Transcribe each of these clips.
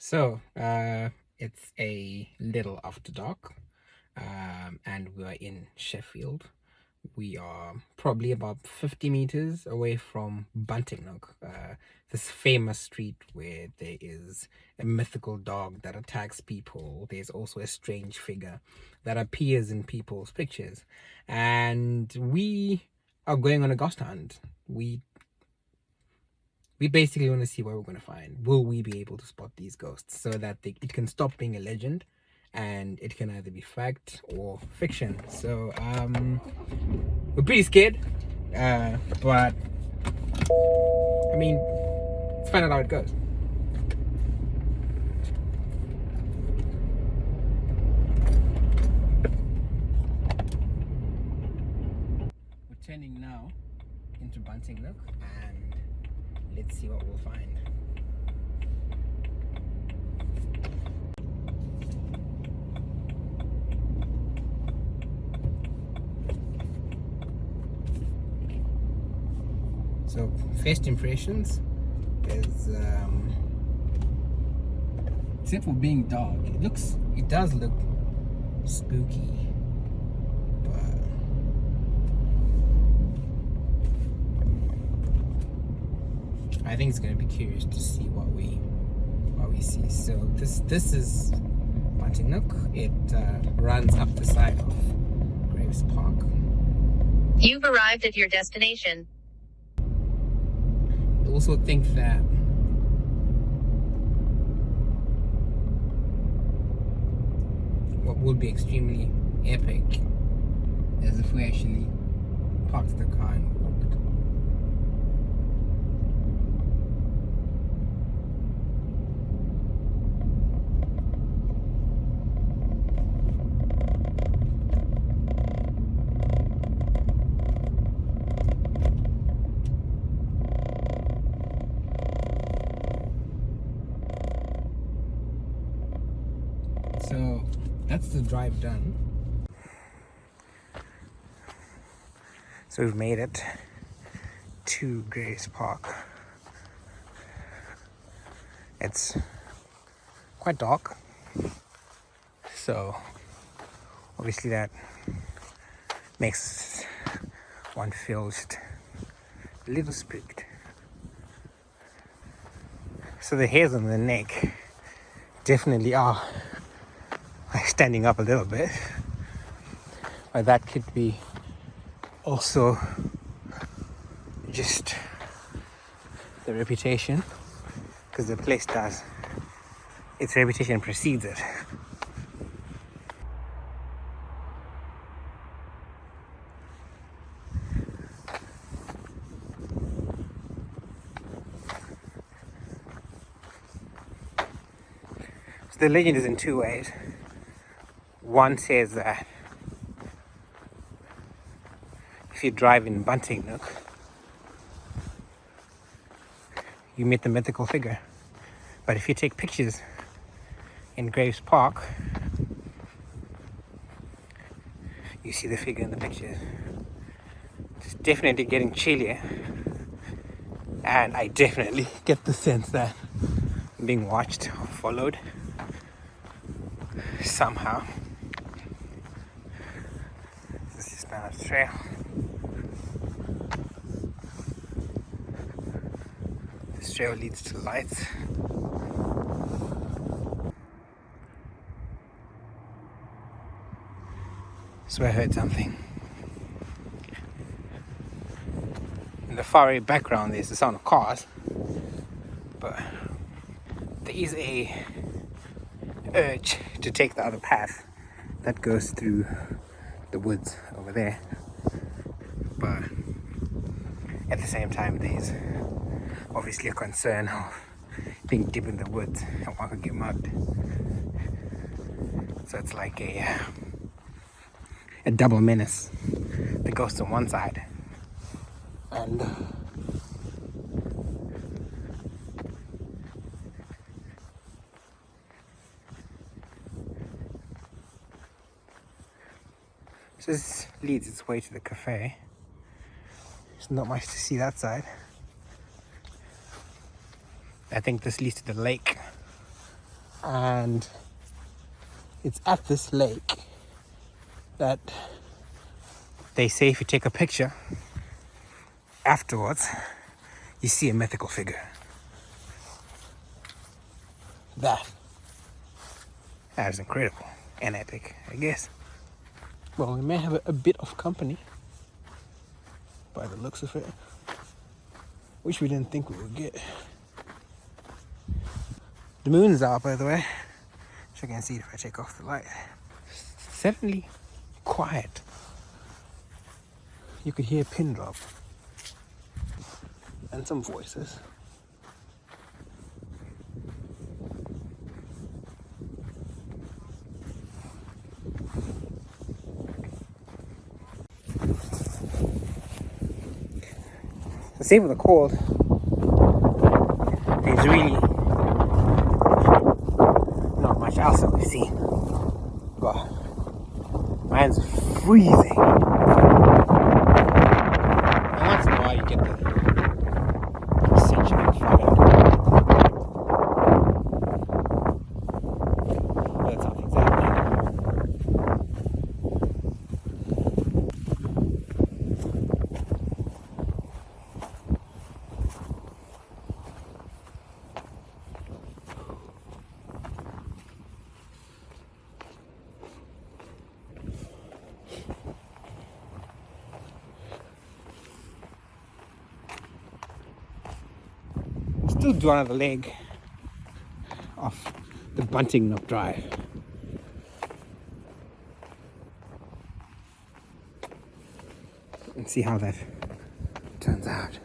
So, it's a little after dark, and we're in Sheffield. We are probably about 50 meters away from Bunting, Nook, this famous street where there is a mythical dog that attacks people. There's also a strange figure that appears in people's pictures, and we are going on a ghost hunt. We basically want to see what we're going to find. Will we be able to spot these ghosts so that it can stop being a legend and it can either be fact or fiction? So, we're pretty scared, but I mean, let's find out how it goes. We're turning now into Bunting Nook, and let's see what we'll find. So, first impressions is, except for being dark, it does look spooky, but I think it's going to be curious to see what we see. So this is Bunting Nook. It runs up the side of Graves Park. You've arrived at your destination. I also think that what would be extremely epic is if we actually parked the car and walked. So that's the drive done. So we've made it to Grace Park. It's quite dark, so obviously that makes one feel just a little spooked. So the hairs on the neck definitely are like standing up a little bit, but that could be also just the reputation, because the place does, its reputation precedes it. So the legend is in two ways. One says that if you drive in Bunting Nook, you meet the mythical figure. But if you take pictures in Graves Park, you see the figure in the pictures. It's definitely getting chillier, and I definitely get the sense that I'm being watched or followed somehow. This is now a trail. This trail leads to lights. So I heard something. In the far away background there's the sound of cars, but there is a urge to take the other path that goes through the woods over there, but at the same time there's obviously a concern of being deep in the woods and one could get mugged. So it's like a double menace. The ghost on one side and so this leads its way to the cafe. There's not much to see that side. I think this leads to the lake And it's at this lake that they say if you take a picture afterwards, you see a mythical figure. That is incredible and epic, I guess. Well, we may have a bit of company by the looks of it, which we didn't think we would get. The moon's out, by the way, which I can see if I take off the light. Certainly quiet. You could hear a pin drop and some voices. The same with the cold. There's really not much else that we've seen. But mine's freezing. And once in a while you get the sunshine fire. But that's not exactly it. Still do another leg of the Bunting Nook drive. And see how that turns out.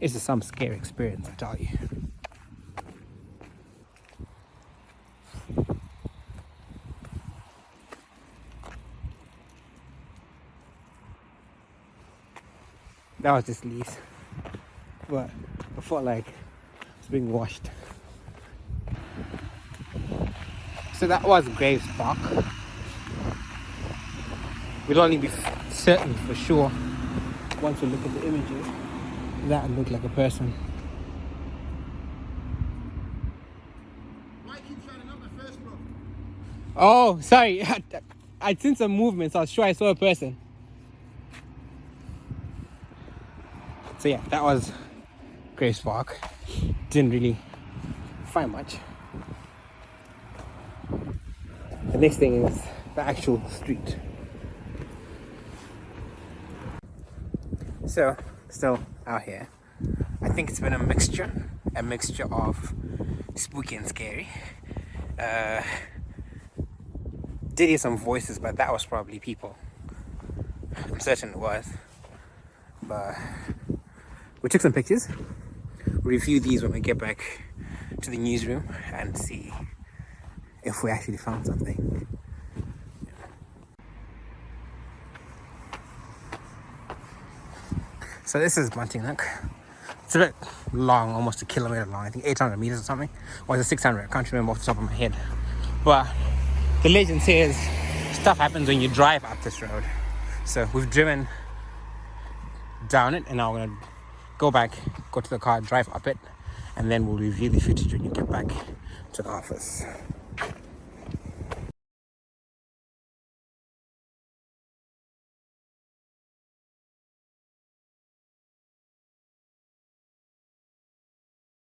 This is some scary experience, I tell you. That was just leaves, but I felt like it's being washed. So that was Graves Park. We'll only be certain for sure once we look at the images. That looked like a person. Why keep shining up my first, bro? Oh, sorry. I'd seen some movement, so I was sure I saw a person. So yeah, that was Graves Park. Didn't really find much. The next thing is the actual street. So, still out here. I think it's been a mixture of spooky and scary. Did hear some voices, but that was probably people. I'm certain it was. But we took some pictures. We'll review these when we get back to the newsroom and see if we actually found something. So this is Bunting Nook. It's a bit long, almost a kilometer long. I think 800 meters or something. Or is it 600? I can't remember off the top of my head. But the legend says stuff happens when you drive up this road. So we've driven down it, and now we're gonna go to the car, drive up it, and then we'll review the footage when you get back to the office.